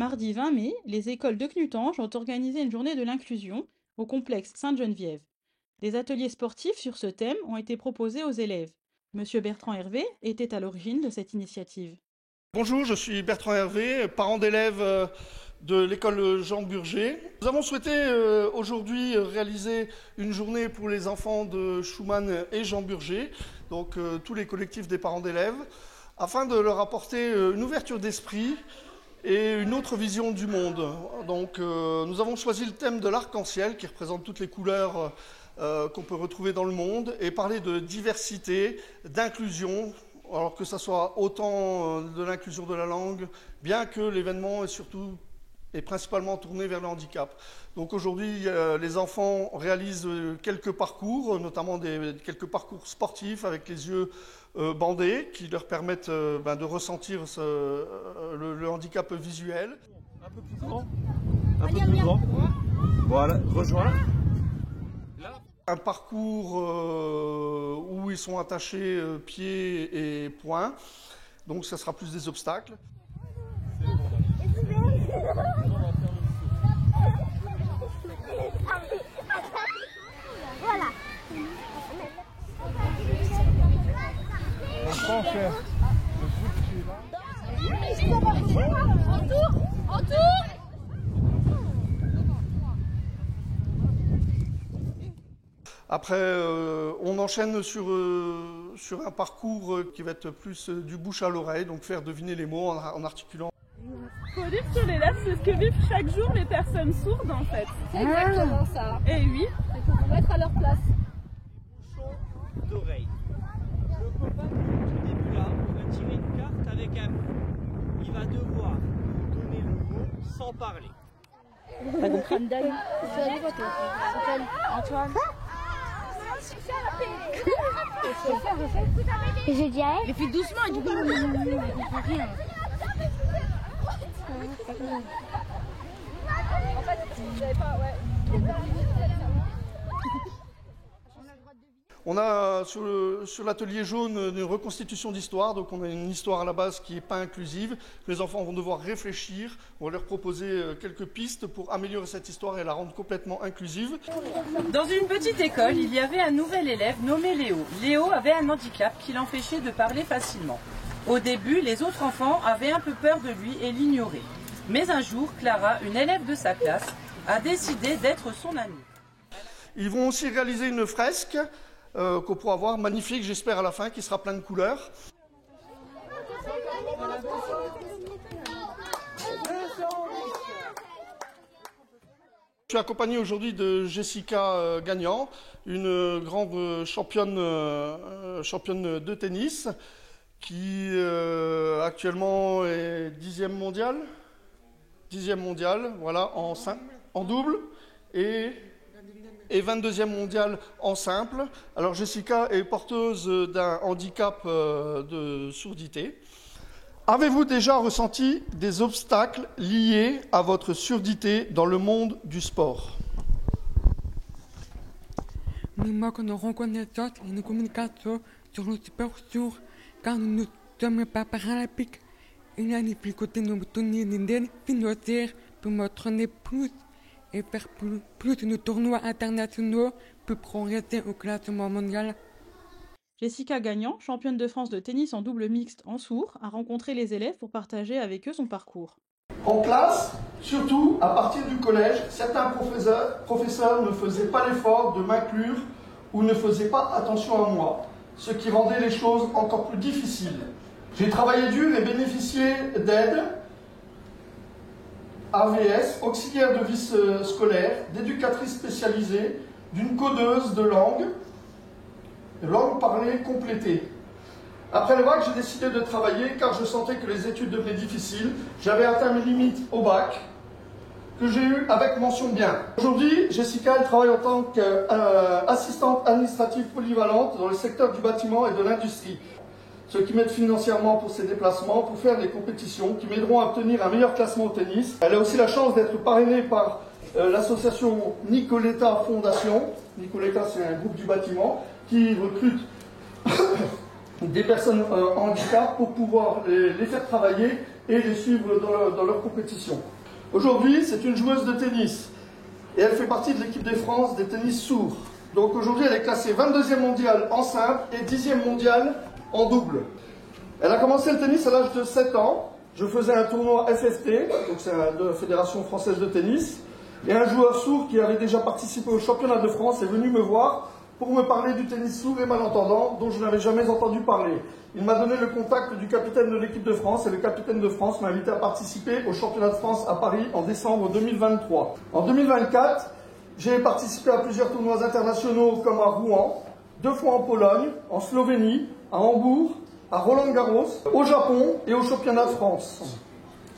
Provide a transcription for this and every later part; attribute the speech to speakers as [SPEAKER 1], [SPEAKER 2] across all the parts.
[SPEAKER 1] Mardi 20 mai, les écoles de Knutange ont organisé une journée de l'inclusion au complexe Sainte-Geneviève. Des ateliers sportifs sur ce thème ont été proposés aux élèves. Monsieur Bertrand Hervé était à l'origine de cette initiative.
[SPEAKER 2] Bonjour, je suis Bertrand Hervé, parent d'élèves de l'école Jean Burger. Nous avons souhaité aujourd'hui réaliser une journée pour les enfants de Schumann et Jean Burger, donc tous les collectifs des parents d'élèves, afin de leur apporter une ouverture d'esprit et une autre vision du monde. Donc nous avons choisi le thème de l'arc-en-ciel qui représente toutes les couleurs qu'on peut retrouver dans le monde et parler de diversité, d'inclusion, alors que ça soit autant de l'inclusion de la langue, bien que l'événement est surtout et principalement tourné vers le handicap. Donc aujourd'hui, les enfants réalisent quelques parcours, notamment quelques parcours sportifs avec les yeux bandés, qui leur permettent de ressentir le handicap visuel.
[SPEAKER 3] Un peu plus grand, un peu plus grand. Voilà, rejoins.
[SPEAKER 2] Un parcours où ils sont attachés pieds et poings, donc ça sera plus des obstacles.
[SPEAKER 4] Voilà.
[SPEAKER 3] On prend faire le foot qui est là.
[SPEAKER 4] En tour.
[SPEAKER 2] Après, on enchaîne sur un parcours qui va être plus du bouche à l'oreille, donc faire deviner les mots en articulant.
[SPEAKER 5] Il faut lire sur les lèvres, c'est ce que vivent chaque jour les personnes sourdes en fait.
[SPEAKER 4] C'est exactement ça.
[SPEAKER 5] Et oui.
[SPEAKER 4] Il faut vous mettre à leur place.
[SPEAKER 6] Bouchon d'oreille. Le copain du début là, il va tirer une carte avec un mot. Il va devoir vous donner le mot sans parler.
[SPEAKER 4] T'as compris? Antoine. Et je dirais.
[SPEAKER 7] Et puis doucement, et du coup, rien.
[SPEAKER 4] En fait, vous savez pas, ouais.
[SPEAKER 2] On a sur l'atelier jaune une reconstitution d'histoire, donc on a une histoire à la base qui n'est pas inclusive. Les enfants vont devoir réfléchir, on va leur proposer quelques pistes pour améliorer cette histoire et la rendre complètement inclusive.
[SPEAKER 1] Dans une petite école, il y avait un nouvel élève nommé Léo. Léo avait un handicap qui l'empêchait de parler facilement. Au début, les autres enfants avaient un peu peur de lui et l'ignoraient. Mais un jour, Clara, une élève de sa classe, a décidé d'être son amie.
[SPEAKER 2] Ils vont aussi réaliser une fresque qu'on pourra voir, magnifique, j'espère à la fin, qui sera plein de couleurs. Je suis accompagné aujourd'hui de Jessica Gagnan, une grande championne de tennis, qui actuellement est 10e mondiale. 10e mondiale, voilà, en double, et 22e mondiale en simple. Alors Jessica est porteuse d'un handicap de surdité. Avez-vous déjà ressenti des obstacles liés à votre surdité dans le monde du sport?
[SPEAKER 8] Nous manquons de reconnaissance et de communication sur le sport sourd, car nous ne sommes pas paralympiques. Il y a des difficultés de obtenir des aides financières pour m'entraîner plus et faire plus de tournois internationaux pour progresser au classement mondial.
[SPEAKER 1] Jessica Gagnan, championne de France de tennis en double mixte en sourd, a rencontré les élèves pour partager avec eux son parcours.
[SPEAKER 2] En classe, surtout à partir du collège, certains professeurs ne faisaient pas l'effort de m'inclure ou ne faisaient pas attention à moi, ce qui rendait les choses encore plus difficiles. J'ai travaillé dur et bénéficié d'aides, AVS, auxiliaire de vie scolaire, d'éducatrice spécialisée, d'une codeuse de langue parlée complétée. Après le bac, j'ai décidé de travailler car je sentais que les études devenaient difficiles. J'avais atteint mes limites au bac, que j'ai eu avec mention bien. Aujourd'hui, Jessica elle travaille en tant qu'assistante administrative polyvalente dans le secteur du bâtiment et de l'industrie, ce qui m'aide financièrement pour ses déplacements, pour faire des compétitions qui m'aideront à obtenir un meilleur classement au tennis. Elle a aussi la chance d'être parrainée par l'association Nicoletta Fondation. Nicoletta, c'est un groupe du bâtiment qui recrute des personnes en handicap pour pouvoir les faire travailler et les suivre dans leur compétition. Aujourd'hui, c'est une joueuse de tennis et elle fait partie de l'équipe de France des tennis sourds. Donc aujourd'hui, elle est classée 22e mondiale en simple et 10e mondiale en double. Elle a commencé le tennis à l'âge de 7 ans. Je faisais un tournoi FFT, donc c'est la Fédération Française de Tennis, et un joueur sourd qui avait déjà participé au championnat de France est venu me voir pour me parler du tennis sourd et malentendant dont je n'avais jamais entendu parler. Il m'a donné le contact du capitaine de l'équipe de France et le capitaine de France m'a invité à participer au championnat de France à Paris en décembre 2023. En 2024, j'ai participé à plusieurs tournois internationaux comme à Rouen, 2 fois en Pologne, en Slovénie, à Hambourg, à Roland-Garros, au Japon et au championnat de France.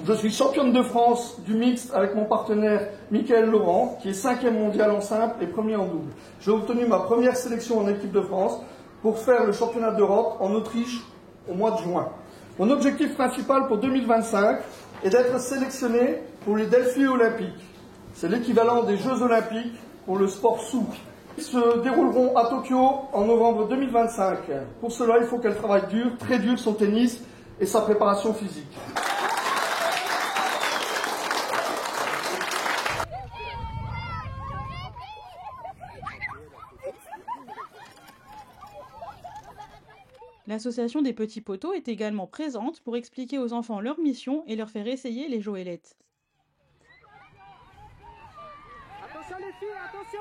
[SPEAKER 2] Je suis championne de France du mixte avec mon partenaire Mickaël Laurent, qui est 5e mondial en simple et 1er en double. J'ai obtenu ma première sélection en équipe de France pour faire le championnat d'Europe en Autriche au mois de juin. Mon objectif principal pour 2025 est d'être sélectionné pour les défis olympiques. C'est l'équivalent des Jeux olympiques pour le sport sourd. Ils se dérouleront à Tokyo en novembre 2025. Pour cela, il faut qu'elle travaille dur, très dur, son tennis et sa préparation physique.
[SPEAKER 9] L'association des Petits Poteaux est également présente pour expliquer aux enfants leur mission et leur faire essayer les joëlettes.
[SPEAKER 6] Attention les filles, attention!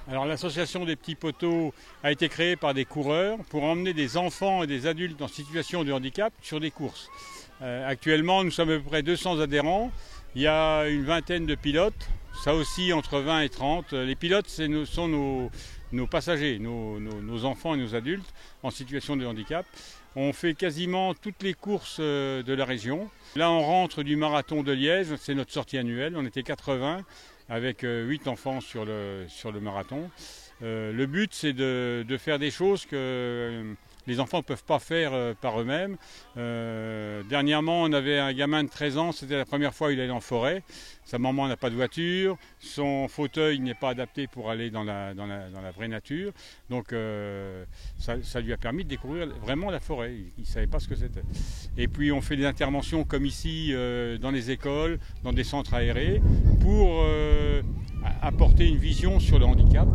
[SPEAKER 10] Alors l'association des Petits Poteaux a été créée par des coureurs pour emmener des enfants et des adultes en situation de handicap sur des courses. Actuellement, nous sommes à peu près 200 adhérents. Il y a une vingtaine de pilotes, ça aussi entre 20 et 30. Les pilotes sont nos passagers, nos enfants et nos adultes en situation de handicap. On fait quasiment toutes les courses de la région. Là, on rentre du marathon de Liège, c'est notre sortie annuelle. On était 80 avec 8 enfants sur le marathon. Le but, c'est de faire des choses que les enfants ne peuvent pas faire par eux-mêmes. Dernièrement, on avait un gamin de 13 ans, c'était la première fois qu'il allait en forêt. Sa maman n'a pas de voiture, son fauteuil n'est pas adapté pour aller dans la vraie nature. Donc ça lui a permis de découvrir vraiment la forêt, il ne savait pas ce que c'était. Et puis on fait des interventions comme ici dans les écoles, dans des centres aérés, pour apporter une vision sur le handicap.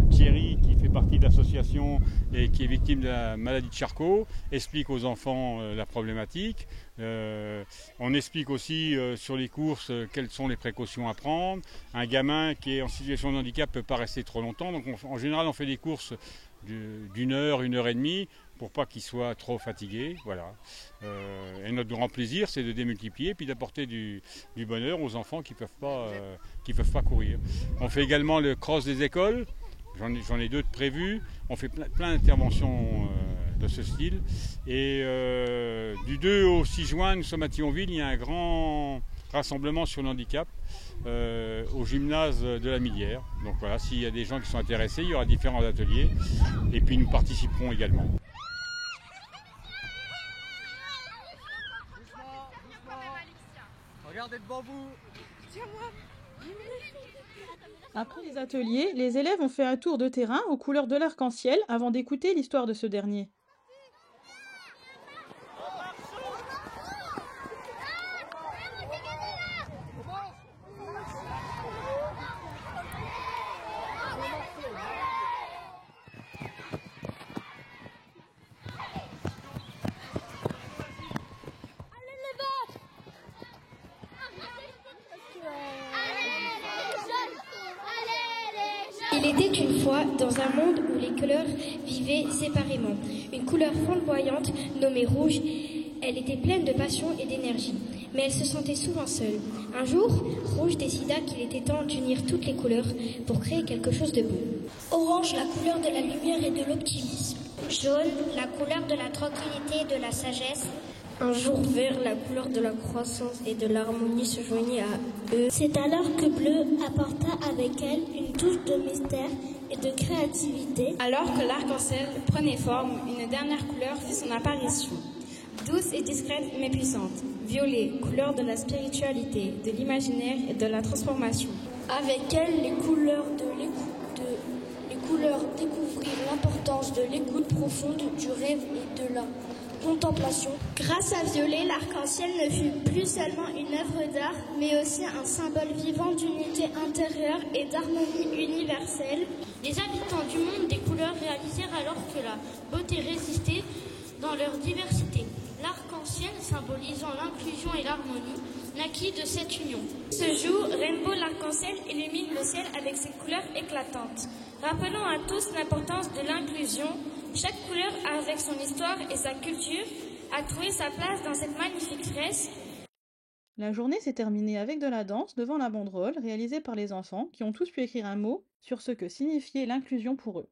[SPEAKER 10] Thierry, qui fait partie de l'association et qui est victime de la maladie de Charcot, explique aux enfants la problématique. On explique aussi sur les courses quelles sont les précautions à prendre. Un gamin qui est en situation de handicap ne peut pas rester trop longtemps. Donc en général, on fait des courses d'1 heure, 1 heure et demie pour pas qu'il soit trop fatigué. Voilà. Et notre grand plaisir, c'est de démultiplier puis d'apporter du bonheur aux enfants qui peuvent pas courir. On fait également le cross des écoles. J'en ai 2 de prévus. On fait plein d'interventions de ce style. Et du 2 au 6 juin, nous sommes à Thionville. Il y a un grand rassemblement sur le handicap au gymnase de la Millière. Donc voilà, s'il y a des gens qui sont intéressés, il y aura différents ateliers. Et puis nous participerons également.
[SPEAKER 6] Regardez devant vous.
[SPEAKER 9] Après les ateliers, les élèves ont fait un tour de terrain aux couleurs de l'arc-en-ciel avant d'écouter l'histoire de ce dernier.
[SPEAKER 11] Il était une fois dans un monde où les couleurs vivaient séparément. Une couleur flamboyante nommée rouge, elle était pleine de passion et d'énergie, mais elle se sentait souvent seule. Un jour, Rouge décida qu'il était temps d'unir toutes les couleurs pour créer quelque chose de beau.
[SPEAKER 12] Orange, la couleur de la lumière et de l'optimisme.
[SPEAKER 11] Jaune, la couleur de la tranquillité et de la sagesse.
[SPEAKER 12] Un jour vert, la couleur de la croissance et de l'harmonie se joignit à eux. C'est alors que Bleu apporta avec elle une touche de mystère et de créativité.
[SPEAKER 13] Alors que l'arc-en-ciel prenait forme, une dernière couleur fit son apparition. Douce et discrète mais puissante. Violet, couleur de la spiritualité, de l'imaginaire et de la transformation.
[SPEAKER 12] Avec elle, les couleurs découvrirent l'importance de l'écoute profonde profonde du rêve et de la contemplation.
[SPEAKER 11] Grâce à Violet, l'arc-en-ciel ne fut plus seulement une œuvre d'art, mais aussi un symbole vivant d'unité intérieure et d'harmonie universelle.
[SPEAKER 14] Les habitants du monde des couleurs réalisèrent alors que la beauté résistait dans leur diversité. L'arc-en-ciel, symbolisant l'inclusion et l'harmonie, naquit de cette union.
[SPEAKER 11] Ce jour, Rainbow l'arc-en-ciel illumine le ciel avec ses couleurs éclatantes. Rappelons à tous l'importance de l'inclusion. Chaque couleur, avec son histoire et sa culture, a trouvé sa place dans cette magnifique fresque.
[SPEAKER 9] La journée s'est terminée avec de la danse devant la banderole réalisée par les enfants qui ont tous pu écrire un mot sur ce que signifiait l'inclusion pour eux.